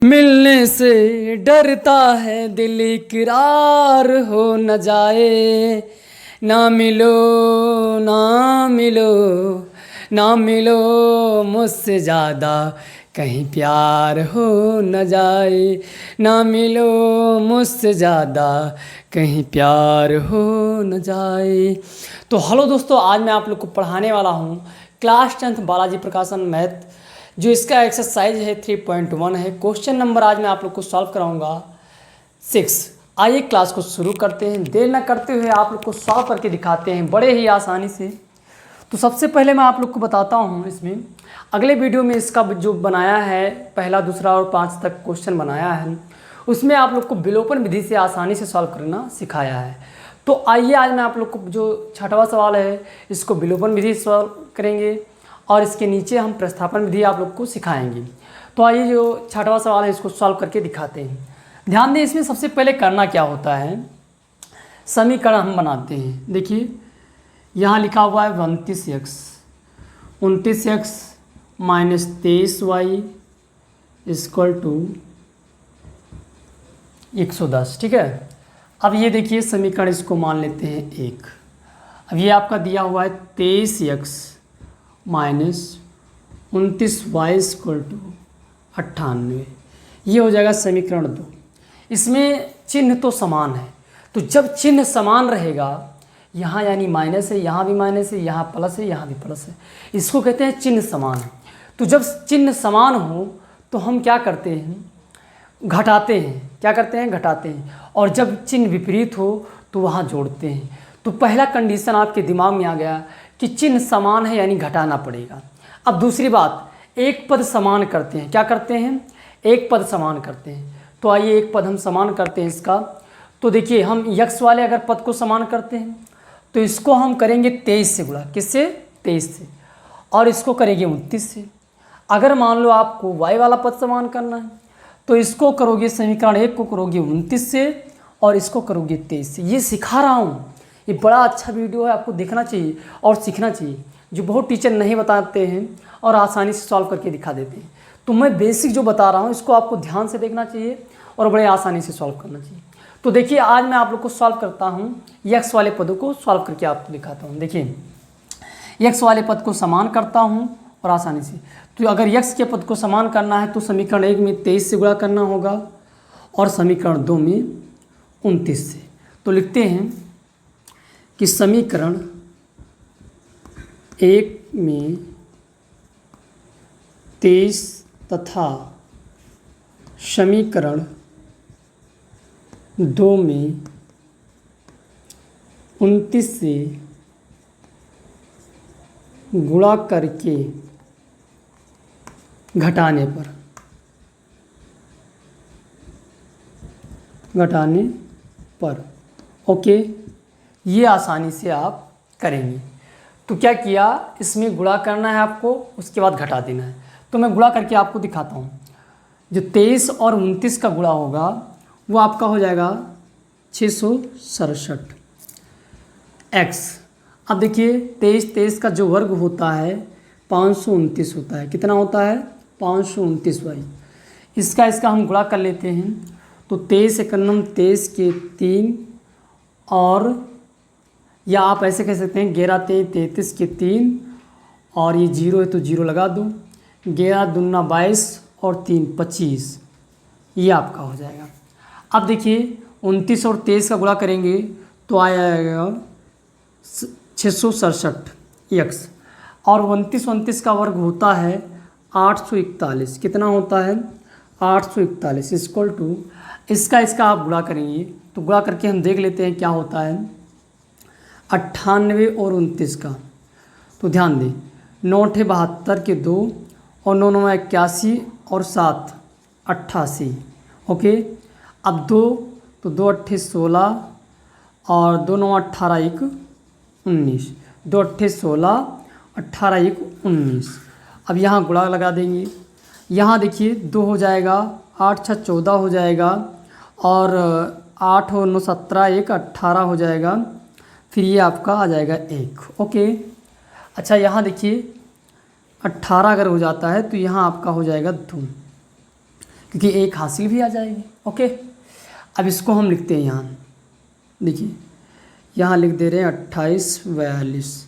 मिलने से डरता है दिल, इकरार हो न जाए। ना मिलो ना मिलो ना मिलो मुझसे ज़्यादा, कहीं प्यार हो न जाए। ना मिलो मुझसे ज़्यादा, कहीं प्यार हो न जाए। तो हेलो दोस्तों, आज मैं आप लोग को पढ़ाने वाला हूँ क्लास 10th बालाजी प्रकाशन मैथ, जो इसका एक्सरसाइज है 3.1 है। क्वेश्चन नंबर आज मैं आप लोग को सॉल्व कराऊंगा 6। आइए क्लास को शुरू करते हैं। देर न करते हुए आप लोग को सॉल्व करके दिखाते हैं बड़े ही आसानी से। तो सबसे पहले मैं आप लोग को बताता हूँ, इसमें अगले वीडियो में इसका जो बनाया है पहला, दूसरा और 5 तक क्वेश्चन बनाया है, उसमें आप लोग को विलोपन विधि से आसानी से सॉल्व करना सिखाया है। तो आइए आज मैं आप लोग को जो 6वां सवाल है इसको विलोपन विधि सॉल्व करेंगे और इसके नीचे हम प्रतिस्थापन विधि आप लोग को सिखाएंगे। तो आइए जो 6वां सवाल है इसको सॉल्व करके दिखाते हैं। ध्यान दें, इसमें सबसे पहले करना क्या होता है, समीकरण हम बनाते हैं। देखिए यहाँ लिखा हुआ है 29x minus 23y equal to 110। ठीक है, अब ये देखिए समीकरण, इसको मान लेते हैं 1। अब ये आपका दिया हुआ है 23x minus 29y equal to 98, ये हो जाएगा समीकरण 2। इसमें चिन्ह तो समान है, तो जब चिन्ह समान रहेगा, यहाँ यानी माइनस है, यहाँ भी माइनस है, यहाँ प्लस है, यहाँ भी प्लस है, इसको कहते हैं चिन्ह समान है। तो जब चिन्ह समान हो तो हम क्या करते हैं, घटाते हैं। क्या करते हैं, घटाते हैं। और जब चिन्ह विपरीत हो तो वहाँ जोड़ते हैं। तो पहला कंडीशन आपके दिमाग में आ गया कि चिन्ह समान है यानी घटाना पड़ेगा। अब दूसरी बात, एक पद समान करते हैं। क्या करते हैं, एक पद समान करते हैं। तो आइए एक पद हम समान करते हैं इसका। तो देखिए हम यक्स वाले अगर पद को समान करते हैं तो इसको हम करेंगे 23 से गुणा। किससे, 23 से। और इसको करेंगे 29 से। अगर मान लो आपको वाई वाला पद समान करना है तो इसको करोगे, समीकरण 1 को करोगे 29 से और इसको करोगे 23 से। ये सिखा रहा हूँ, ये बड़ा अच्छा वीडियो है, आपको देखना चाहिए और सीखना चाहिए, जो बहुत टीचर नहीं बताते हैं और आसानी से सॉल्व करके दिखा देते हैं। तो मैं बेसिक जो बता रहा हूँ इसको आपको ध्यान से देखना चाहिए और बड़े आसानी से सॉल्व करना चाहिए। तो देखिए आज मैं आप लोग को सॉल्व करता हूँ, यक्स वाले पदों को सॉल्व करके आपको दिखाता हूँ। देखिए यक्स वाले पद को समान करता हूँ और आसानी से। तो अगर यक्स के पद को समान करना है तो समीकरण 1 में 23 से गुणा करना होगा और समीकरण 2 में 29 से। तो लिखते हैं कि समीकरण 1 में 23 तथा समीकरण 2 में 29 से गुणा करके घटाने पर ओके, ये आसानी से आप करेंगे। तो क्या किया, इसमें गुणा करना है आपको, उसके बाद घटा देना है। तो मैं गुणा करके आपको दिखाता हूँ। जो 23 और 29 का गुणा होगा वो आपका हो जाएगा 667 x। अब देखिए 23 का जो वर्ग होता है 529 होता है। कितना होता है, 529y। इसका हम गुणा कर लेते हैं। तो 23 एकन्नम 23 के 3, और या आप ऐसे कह सकते हैं 11 3 33 के 3, और ये 0 है तो 0 लगा दो। 11 दूना 22 और 3 25, ये आपका हो जाएगा। अब देखिए 29 और 23 का गुणा करेंगे तो आएगा 667 x, और 29 का वर्ग होता है 841। कितना होता है, 841 इक्वल टू इसका आप गुणा करेंगे। तो गुणा करके हम देख लेते हैं क्या होता है, 98 और 29 का। तो ध्यान दें, 9 × 72 के 2 और 9 9 81 और 7 88। ओके, अब 2 तो 2 8 16 और 2 9 18 1 19, 2 8 16 18 1 19। अब यहाँ गुणा लगा देंगे। यहाँ देखिए 2 हो जाएगा, 8 6 14 हो जाएगा, और 8 और 9 17 1 18 हो जाएगा। फिर ये आपका आ जाएगा 1। ओके, अच्छा यहाँ देखिए 18 अगर हो जाता है तो यहाँ आपका हो जाएगा 2। क्योंकि एक हासिल भी आ जाएगी। ओके, अब इसको हम लिखते हैं यहाँ, देखिए यहाँ लिख दे रहे हैं 2842।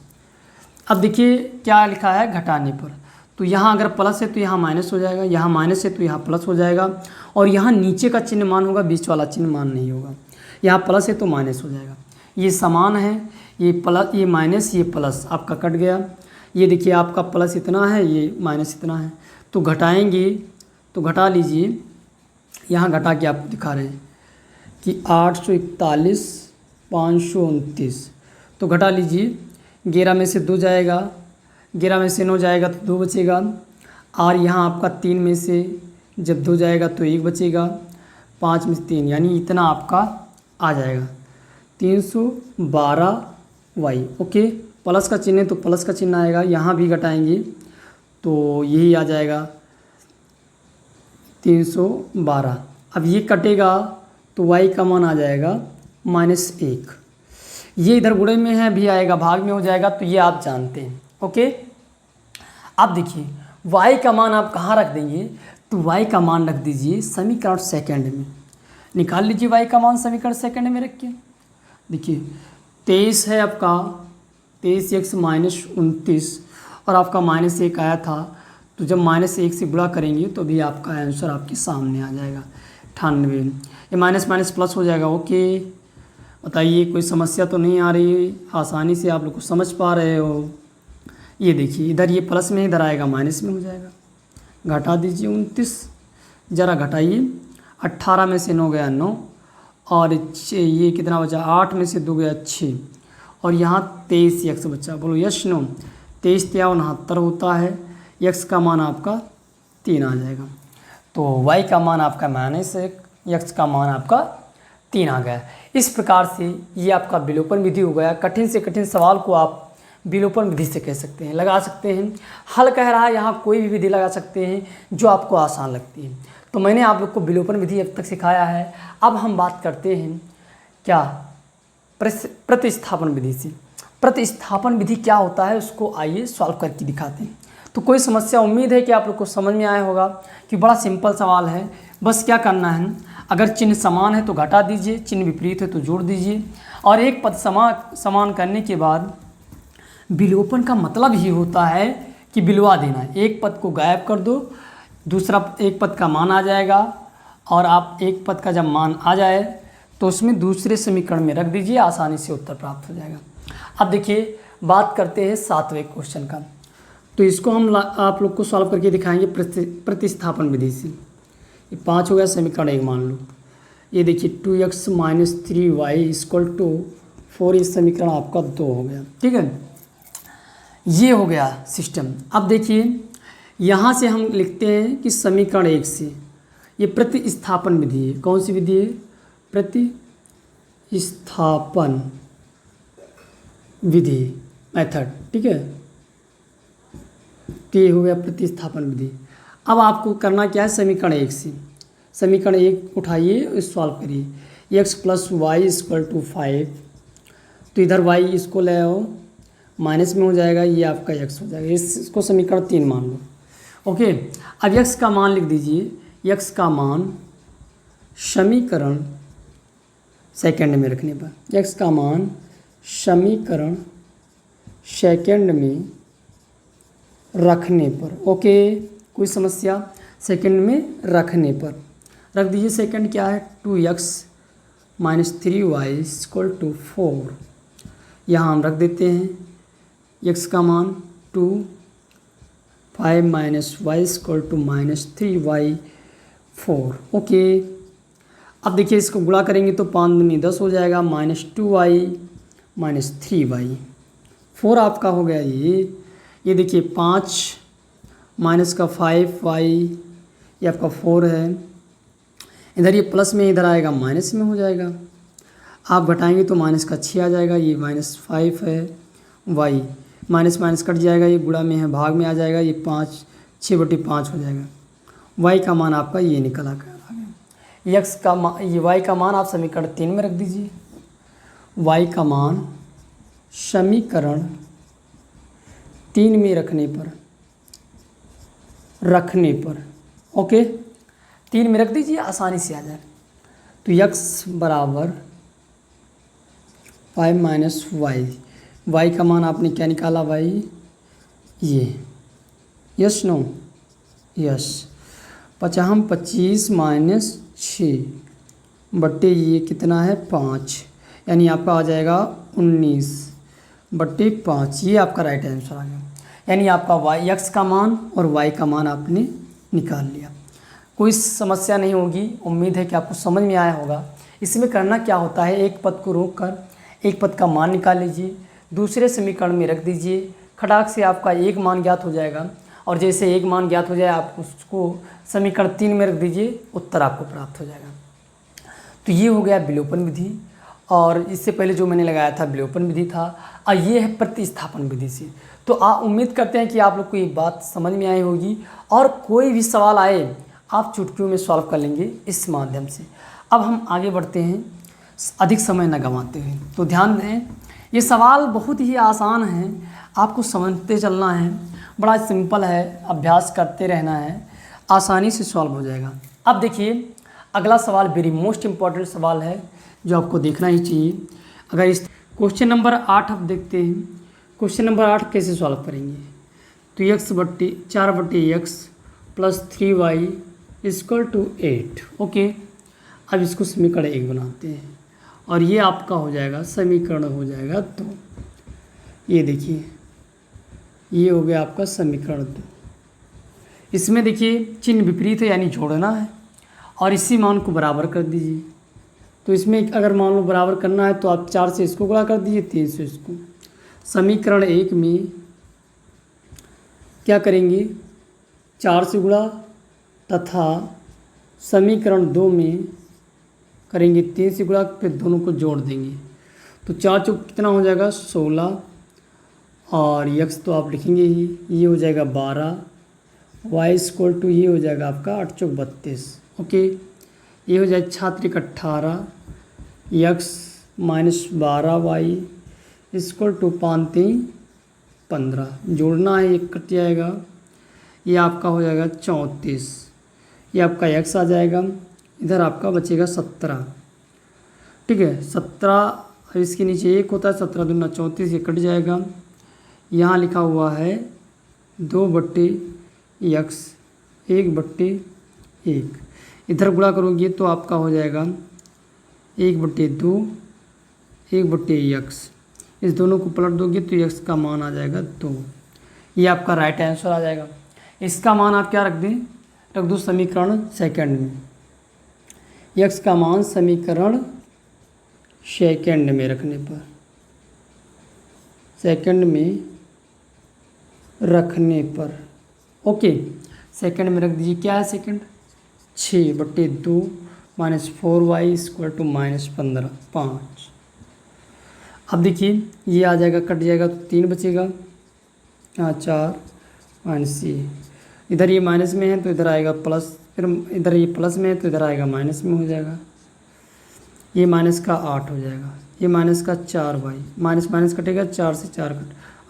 अब देखिए क्या लिखा है घटाने पर, तो यहाँ अगर प्लस है तो यहाँ माइनस हो जाएगा, यहाँ माइनस है तो यहाँ प्लस हो जाएगा, और यहाँ नीचे का चिन्ह मान होगा, बीच वाला चिन्ह मान नहीं होगा। यहाँ प्लस है तो माइनस हो जाएगा। ये समान है, ये प्लस ये माइनस ये प्लस आपका कट गया। ये देखिए आपका प्लस इतना है, ये माइनस इतना है, तो घटाएंगे तो घटा लीजिए। यहाँ घटा के आपको दिखा रहे हैं कि 841 529, तो घटा लीजिए। 11 में से 2 जाएगा, 11 में से 9 जाएगा तो 2 बचेगा, और यहाँ आपका 3 में से जब 2 जाएगा तो 1 बचेगा, 5 में से 3 यानी इतना आपका आ जाएगा 312y। ओके, प्लस का चिन्ह है तो प्लस का चिन्ह आएगा, यहाँ भी घटाएंगे तो यही आ जाएगा 312। अब ये कटेगा तो y का मान आ जाएगा -1। ये इधर गुणे में है भी आएगा, भाग में हो जाएगा, तो ये आप जानते हैं। ओके, अब देखिए y का मान आप कहाँ रख देंगे, तो y का मान रख दीजिए समीकरण सेकंड में। निकाल लीजिए y का मान समीकरण सेकंड में रख के। देखिए 23 है आपका, 23x -29, और आपका -1 आया था, तो जब -1 से गुणा करेंगे तो भी आपका आंसर आपके सामने आ जाएगा 98। ये माइनस माइनस प्लस हो जाएगा। ओके, बताइए कोई समस्या तो नहीं आ रही, आसानी से आप लोग को समझ पा रहे हो। ये देखिए इधर ये प्लस में, इधर आएगा माइनस में हो जाएगा। घटा दीजिए 29, ज़रा घटाइए। 18 में से 9 गया 9, और ये कितना बचा, 8 में से 2 गया 6, और यहाँ 23x बचा। बोलो यश नो, 23 × 69 होता है। x का मान आपका 3 आ जाएगा, तो y का मान आपका -1, x का मान आपका 3 आ गया। इस प्रकार से ये आपका विलोपन विधि हो गया। कठिन से कठिन सवाल को आप विलोपन विधि से कह सकते हैं, लगा सकते हैं। हल कह रहा है यहाँ कोई भी विधि लगा सकते हैं जो आपको आसान लगती है। तो मैंने आप लोग को विलोपन विधि अब तक सिखाया है। अब हम बात करते हैं क्या, प्रतिस्थापन विधि से। प्रतिस्थापन विधि क्या होता है उसको आइए सॉल्व करके दिखाते हैं। तो कोई समस्या, उम्मीद है कि आप लोग को समझ में आया होगा कि बड़ा सिंपल सवाल है। बस क्या करना है, अगर चिन्ह समान है तो घटा दीजिए, चिन्ह विपरीत है तो जोड़ दीजिए, और एक पद समान करने के बाद विलोपन का मतलब ही होता है कि विलवा देना। एक पद को गायब कर दो, दूसरा एक पद का मान आ जाएगा, और आप एक पद का जब मान आ जाए तो उसमें दूसरे समीकरण में रख दीजिए, आसानी से उत्तर प्राप्त हो जाएगा। अब देखिए बात करते हैं 7वें क्वेश्चन का। तो इसको हम आप लोग को सॉल्व करके दिखाएंगे प्रतिस्थापन विधि से। ये 5 हो गया, समीकरण 1 मान लो। ये देखिए 2x - 3y = 4, इस समीकरण आपका 2 हो गया। ठीक है, ये हो गया सिस्टम। अब देखिए यहाँ से हम लिखते हैं कि समीकरण 1 से, ये प्रतिस्थापन विधि है। कौन सी विधि है, प्रतिस्थापन विधि मेथड। ठीक है, तो ये हो गया प्रतिस्थापन विधि। अब आपको करना क्या है, समीकरण 1 से समीकरण 1 उठाइए, सॉल्व करिए। x + y = 5, तो इधर y इसको ले आओ, माइनस में हो जाएगा, ये आपका x हो जाएगा। इसको समीकरण 3 मान लो। ओके, अब x का मान लिख दीजिए। x का मान समीकरण सेकंड में रखने पर, x का मान समीकरण सेकंड में रखने पर। ओके, कोई समस्या, सेकंड में रखने पर रख दीजिए। सेकंड क्या है, 2x - 3y = 4। यहाँ हम रख देते हैं x का मान 2, 5 - y = -3y 4। ओके, अब देखिए इसको गुणा करेंगे तो 5 दूनी 10 हो जाएगा, -2y - 3y 4 आपका हो गया। ये देखिए 5 माइनस का 5y, ये आपका 4 है। इधर ये प्लस में, इधर आएगा माइनस में हो जाएगा। आप घटाएंगे तो माइनस का 6 आ जाएगा, ये -5 है। y माइनस माइनस कट जाएगा, ये गुणा में है, भाग में आ जाएगा, ये 5 6/5 हो जाएगा। y का मान आपका ये निकल आ गया। x का मान, ये y का मान आप समीकरण 3 में रख दीजिए। y का मान समीकरण 3 में रखने पर ओके, 3 में रख दीजिए, आसानी से आ जाए। तो x बराबर 5 माइनस वाई, वाई का मान आपने क्या निकाला भाई, ये, यस नो, यस, 25 माइनस 6 बट्टे ये कितना है 5, यानी आपका आ जाएगा 19/5, ये आपका राइट आंसर आ गया। यानी आपका वाई एक्स का मान और वाई का मान आपने निकाल लिया। कोई समस्या नहीं होगी, उम्मीद है कि आपको समझ में आया होगा। इसमें करना क्या होता है, एक पद को रोक कर एक पद का मान निकाल लीजिए, दूसरे समीकरण में रख दीजिए, खटाक से आपका एक मान ज्ञात हो जाएगा, और जैसे एक मान ज्ञात हो जाए आप उसको समीकरण 3 में रख दीजिए, उत्तर आपको प्राप्त हो जाएगा। तो ये हो गया विलोपन विधि, और इससे पहले जो मैंने लगाया था विलोपन विधि था, और ये है प्रतिस्थापन विधि से। तो उम्मीद करते हैं कि आप लोग को ये बात समझ में आई होगी, और कोई भी सवाल आए आप चुटकियों में सॉल्व कर लेंगे इस माध्यम से। अब हम आगे बढ़ते हैं अधिक समय न गंवाते हुए। तो ध्यान दें, ये सवाल बहुत ही आसान है, आपको समझते चलना है, बड़ा सिंपल है, अभ्यास करते रहना है, आसानी से सॉल्व हो जाएगा। अब देखिए अगला सवाल वेरी मोस्ट इम्पॉर्टेंट सवाल है जो आपको देखना ही चाहिए। अगर इस क्वेश्चन नंबर 8 आप देखते हैं, क्वेश्चन नंबर 8 कैसे सॉल्व करेंगे। तो x/4/x plus 3y equal to 8। Okay, अब इसको समीकरण 1 बनाते हैं, और ये आपका हो जाएगा समीकरण हो जाएगा। तो ये देखिए, ये हो गया आपका समीकरण 2। इसमें देखिए चिन्ह विपरीत है, यानी जोड़ना है, और इसी मान को बराबर कर दीजिए। तो इसमें अगर मान लो बराबर करना है तो आप 4 से इसको गुणा कर दीजिए, 3 से इसको। समीकरण 1 में क्या करेंगे, 4 से गुणा, तथा समीकरण 2 में करेंगे 3 से गुणा, फिर दोनों को जोड़ देंगे। तो 4 चौक कितना हो जाएगा 16, और x तो आप लिखेंगे ही, ये हो जाएगा 12, y इक्वल टू ये हो जाएगा आपका 8 चौक 32। ओके, ये हो जाए छात्रिक 18, x minus 12y equal to 5 3 15, जोड़ना है, एक कट जाएगा, ये आपका हो जाएगा 34, ये आपका x आ जाएगा, इधर आपका बचेगा 17। ठीक है, 17, इसके नीचे 1 होता है, 17 दूना 34, ये कट जाएगा। यहाँ लिखा हुआ है 2/x 1/1, इधर गुणा करोगे तो आपका हो जाएगा 1/2 1/x, इस दोनों को पलट दोगे तो x का मान आ जाएगा 2। ये आपका राइट आंसर आ जाएगा। इसका मान आप क्या रख दें, रख दो समीकरण सेकंड में, x का मान समीकरण सेकंड में रखने पर, सेकंड में रखने पर, ओके, सेकंड में रख दीजिए। क्या है second, 6/2 minus 4y equal to -15 5। अब देखिए ये आ जाएगा, कट जाएगा तो 3 बचेगा, यहाँ 4 माइनस ये, इधर ये माइनस में है तो इधर आएगा प्लस, फिर इधर ये प्लस में है तो इधर आएगा माइनस में हो जाएगा, ये माइनस का 8 हो जाएगा, ये माइनस का 4y, माइनस माइनस कटेगा, 4 से 4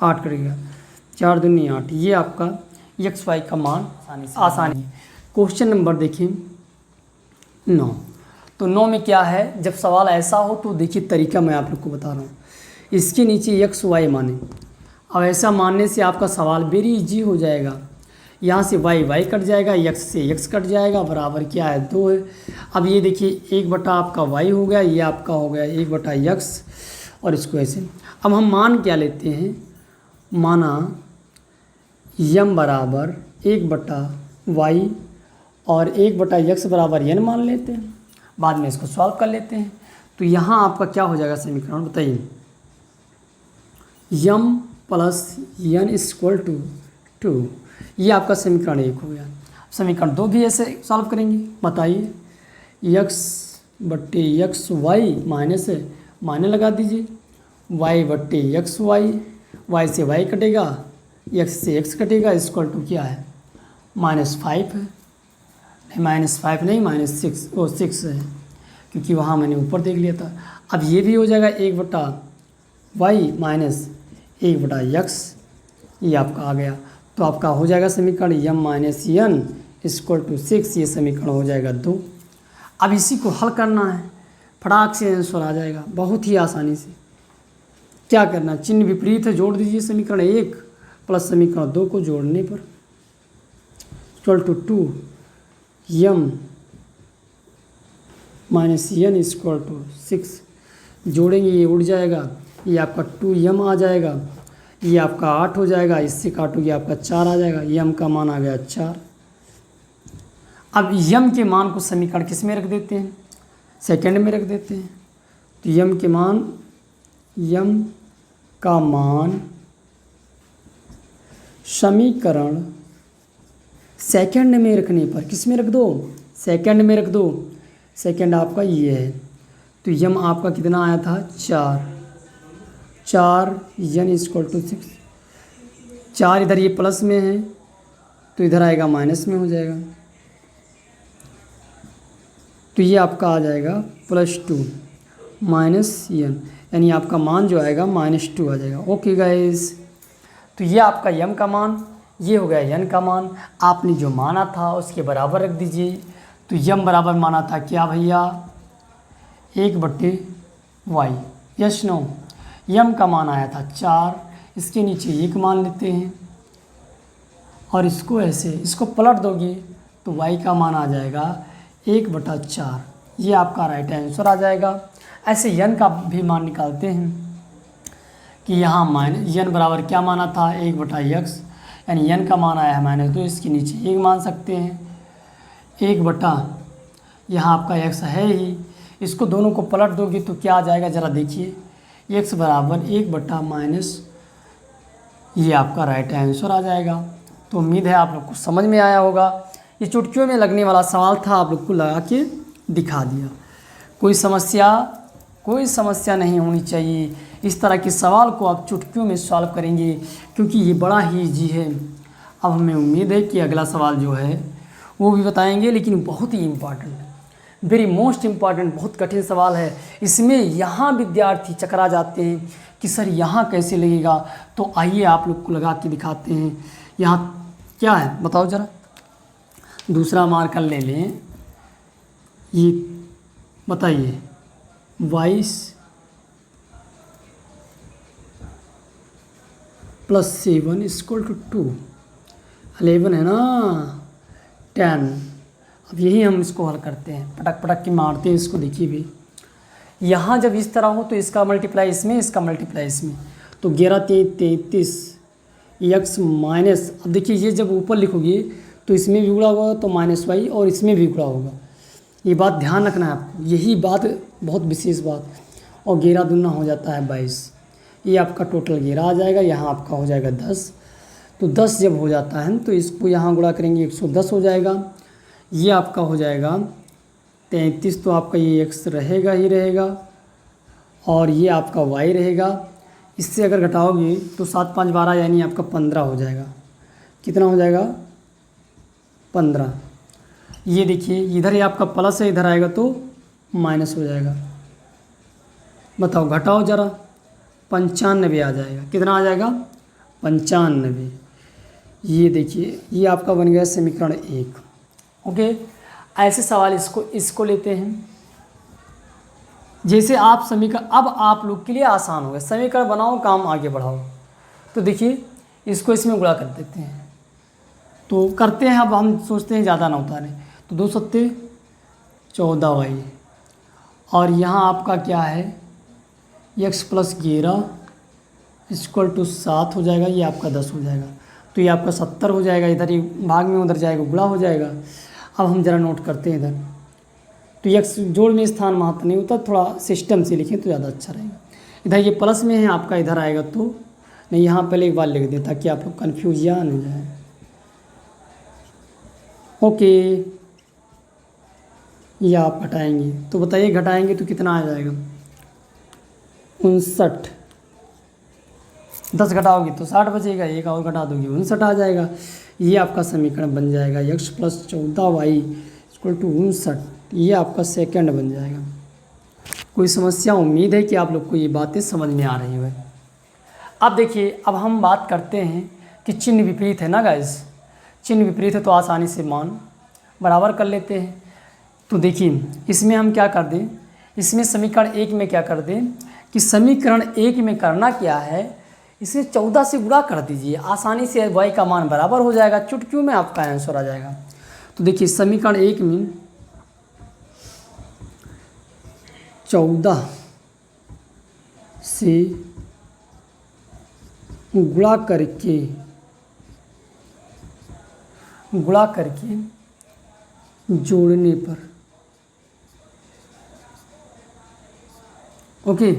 8 कटेगा, 4 दूनी 8, ये आपका एक्स वाई का मान आसानी। क्वेश्चन नंबर देखिए 9। तो 9 में क्या है, जब सवाल ऐसा हो तो देखिए तरीका मैं आप लोग को बता रहा हूँ। इसके नीचे एक्स वाई माने, अब ऐसा मानने से आपका सवाल वेरी इजी हो जाएगा। यहाँ से वाई कट जाएगा, एक्स से एक्स कट जाएगा, बराबर क्या है 2 है। अब ये देखिए 1 आपका वाई हो गया, ये आपका हो गया 1/x, और इसको ऐसे। अब हम मान क्या लेते हैं, माना यम बराबर 1/y और 1/x बराबर n मान लेते हैं, बाद में इसको सॉल्व कर लेते हैं। तो यहाँ आपका क्या हो जाएगा समीकरण बताइए, यम प्लस n इक्वल टू 2, ये आपका समीकरण 1 हो गया। समीकरण 2 भी ऐसे सॉल्व करेंगे, बताइए, x/x y माइनस है, माइनस लगा दीजिए, y/x y से y कटेगा, x से x कटेगा, इक्वल टू क्या है -5 है, नहीं -5 नहीं -6 है, क्योंकि वहाँ मैंने ऊपर देख लिया था। अब ये भी हो जाएगा 1/y माइनस 1/x, ये आपका आ गया। तो आपका हो जाएगा समीकरण m - n इक्वल टू 6, ये समीकरण हो जाएगा 2। अब इसी को हल करना है, फटाक से आंसर आ जाएगा बहुत ही आसानी से। क्या करना, चिन्ह विपरीत है, जोड़ दीजिए समीकरण 1 प्लस समीकरण 2 को जोड़ने पर equal to 2m minus n equal to 6। जोड़ेंगे ये उड़ जाएगा, ये आपका 2m आ जाएगा, ये आपका 8 हो जाएगा, इससे काटोगे आपका 4 आ जाएगा, m का मान आ गया 4। अब m के मान को समीकरण किस में रख देते हैं, सेकंड में रख देते हैं। तो m का मान समीकरण सेकंड में रखने पर किस में रख दो, सेकंड में रख दो। सेकंड आपका ये है, तो m आपका कितना आया था 4 n इक्वल टू 6। 4 इधर ये प्लस में है तो इधर आएगा माइनस में हो जाएगा, तो ये आपका आ जाएगा +2 माइनस n, यानी आपका मान जो आएगा -2 आ जाएगा। ओके गाइस, तो ये आपका m का मान, ये हो गया n का मान। आपने जो माना था उसके बराबर रख दीजिए। तो m बराबर माना था क्या भैया, 1/y, यस नो। m का मान आया था 4, इसके नीचे 1 मान लेते हैं और इसको ऐसे, इसको पलट दोगे तो y का मान आ जाएगा 1/4। ये आपका राइट आंसर आ जाएगा। ऐसे n का भी मान निकालते हैं कि यहाँ n बराबर क्या माना था 1/x, यानी n का मान आया है -2, इसके नीचे 1 मान सकते हैं। 1 यहाँ आपका x है ही, इसको दोनों को पलट दोगे तो क्या आ जाएगा ज़रा देखिए, x बराबर 1/- ये आपका राइट आंसर आ जाएगा। तो उम्मीद है आप लोग को समझ में आया होगा। ये चुटकियों में लगने वाला सवाल था, आप लोग को लगा के दिखा दिया। कोई समस्या नहीं होनी चाहिए। इस तरह के सवाल को आप चुटकियों में सॉल्व करेंगे क्योंकि ये बड़ा ही ईजी है। अब हमें उम्मीद है कि अगला सवाल जो है वो भी बताएंगे, लेकिन बहुत ही इम्पॉर्टेंट, वेरी मोस्ट इम्पॉर्टेंट, बहुत कठिन सवाल है। इसमें यहाँ विद्यार्थी चकरा जाते हैं कि सर यहाँ कैसे लगेगा। तो आइए आप लोग को लगा के दिखाते हैं। यहाँ क्या है बताओ ज़रा, दूसरा मार्कर ले लें, ये बताइए 22 + 7 = 2, 11 है ना, 10। अब यही हम इसको हल करते हैं, पटक पटक के मारते हैं इसको। देखिए भी यहाँ जब इस तरह हो तो इसका मल्टीप्लाई इसमें, इसका मल्टीप्लाई इसमें, तो 11 × 33 x माइनस, अब देखिए ये जब ऊपर लिखोगे तो इसमें भी गुणा होगा तो -y, और इसमें भी गुणा होगा। ये बात ध्यान रखना है आपको, यही बात बहुत विशेष बात। और 11 दूना हो जाता है 22, ये आपका टोटल 11 आ जाएगा। यहाँ आपका हो जाएगा 10, तो 10 जब हो जाता है तो इसको यहाँ गुणा करेंगे 110 हो जाएगा। ये आपका हो जाएगा 33, तो आपका ये x रहेगा ही रहेगा, और ये आपका y रहेगा। इससे अगर घटाओगे तो 7 × 5 = 12, यानी आपका 15 हो जाएगा। कितना हो जाएगा 15। ये देखिए इधर ही आपका प्लस है, इधर आएगा तो माइनस हो जाएगा। बताओ घटाओ ज़रा, 95 आ जाएगा। कितना आ जाएगा 95। ये देखिए ये आपका बन गया समीकरण 1। ओके, ऐसे सवाल इसको लेते हैं। जैसे आप समीकरण, अब आप लोग के लिए आसान हो गया, समीकरण बनाओ काम आगे बढ़ाओ। तो देखिए इसको इसमें गुणा कर देते हैं, तो करते हैं। अब हम सोचते हैं ज़्यादा ना उतारें, तो 2 × 7 = 14y, और यहाँ आपका क्या है x + 11 = 7 हो जाएगा। ये आपका 10 हो जाएगा, तो ये आपका 70 हो जाएगा। इधर ही भाग में उधर जाएगा, गुणा हो जाएगा। अब हम ज़रा नोट करते हैं इधर, तो x जोड़ में स्थान महत्व नहीं होता, थोड़ा सिस्टम से लिखें तो ज़्यादा अच्छा रहेगा। इधर ये प्लस में है आपका, इधर आएगा तो नहीं, यहाँ पहले एक बार लिख दें ताकि आप लोग कन्फ्यूजन हो जाए। ओके, ये आप घटाएंगे तो बताइए, घटाएंगे तो कितना आ जाएगा 59। 10 घटाओगे तो 60 बचेगा, एक और घटा दोगे 59 आ जाएगा। ये आपका समीकरण बन जाएगा x + 14y = 59। ये आपका सेकंड बन जाएगा। कोई समस्या? उम्मीद है कि आप लोग को ये बातें समझ में आ रही है। अब देखिए, अब हम बात करते हैं कि चिन्ह विपरीत है ना गाइस, चिन्ह विपरीत है तो आसानी से मान बराबर कर लेते हैं। तो देखिए इसमें हम क्या कर दें, इसमें समीकरण 1 में क्या कर दें कि समीकरण 1 में करना क्या है, इसे 14 से गुणा कर दीजिए, आसानी से y का मान बराबर हो जाएगा, चुटकियों में आपका आंसर आ जाएगा। तो देखिए समीकरण 1 में 14 से गुणा करके जोड़ने पर, ओके।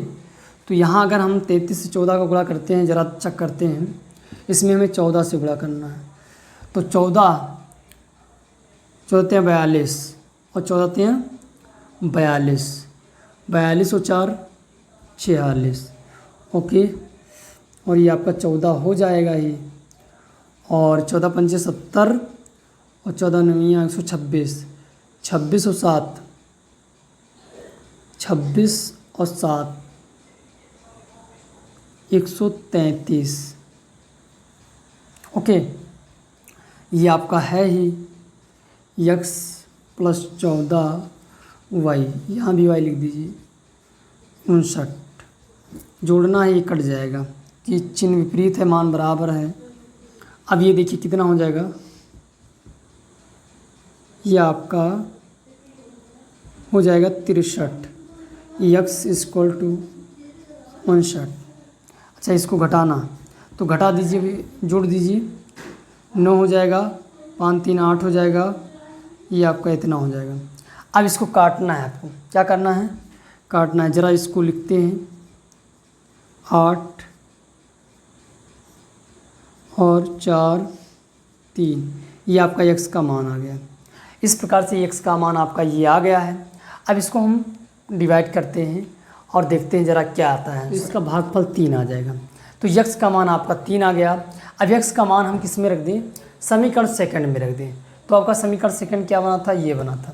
तो यहाँ अगर हम 33 से 14 का गुणा करते हैं, ज़रा चेक करते हैं, इसमें हमें 14 से गुणा करना है। तो 14 14 42 और 14 42, 42 और 4 46, ओके। और ये आपका 14 हो जाएगा ही, और 14 पंचे 70 और 14 नवियाँ 126, 26 और 7 26 और 7 133, ओके। ये आपका है ही x प्लस 14y, यहाँ भी y लिख दीजिए 59, जोड़ना है, ये कट जाएगा कि चिन्ह विपरीत है, मान बराबर है। अब ये देखिए कितना हो जाएगा, ये आपका हो जाएगा 63, x इक्वल टू 59। अच्छा इसको घटाना, तो घटा दीजिए, जोड़ दीजिए, 9 हो जाएगा, 5 3 8 हो जाएगा, ये आपका इतना हो जाएगा। अब इसको काटना है, आपको क्या करना है, काटना है। ज़रा इसको लिखते हैं, 8 और 4 3, ये आपका x का मान आ गया। इस प्रकार से x का मान आपका ये आ गया है। अब इसको हम डिवाइड करते हैं और देखते हैं ज़रा क्या आता है। तो इसका भागफल 3 आ जाएगा। तो x का मान आपका 3 आ गया। अब x का मान हम किस में रख दें, समीकरण सेकंड में रख दें। तो आपका समीकरण सेकंड क्या बना था, ये बना था।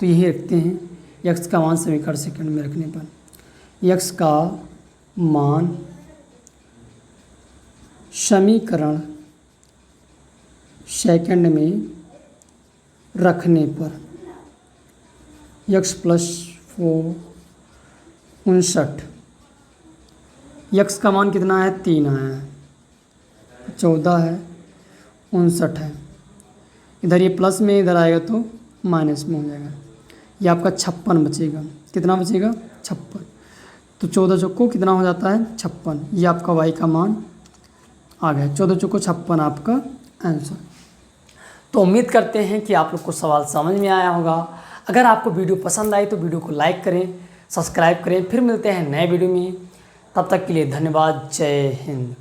तो यही रखते हैं, x का मान समीकरण सेकंड में रखने पर x का मान समीकरण सेकंड में रखने पर x प्लस 4 59, x का मान कितना है, 3 आया है, 14 है, 59 है। इधर ये प्लस में, इधर आएगा तो माइनस में हो जाएगा। ये आपका 56 बचेगा। कितना बचेगा, 56। तो 14 चौको कितना हो जाता है, 56। ये आपका y का मान आ गया, 14 चौको 56 आपका आंसर। तो उम्मीद करते हैं कि आप लोग को सवाल समझ में आया होगा। अगर आपको वीडियो पसंद आई तो वीडियो को लाइक करें, सब्सक्राइब करें। फिर मिलते हैं नए वीडियो में, तब तक के लिए धन्यवाद। जय हिंद।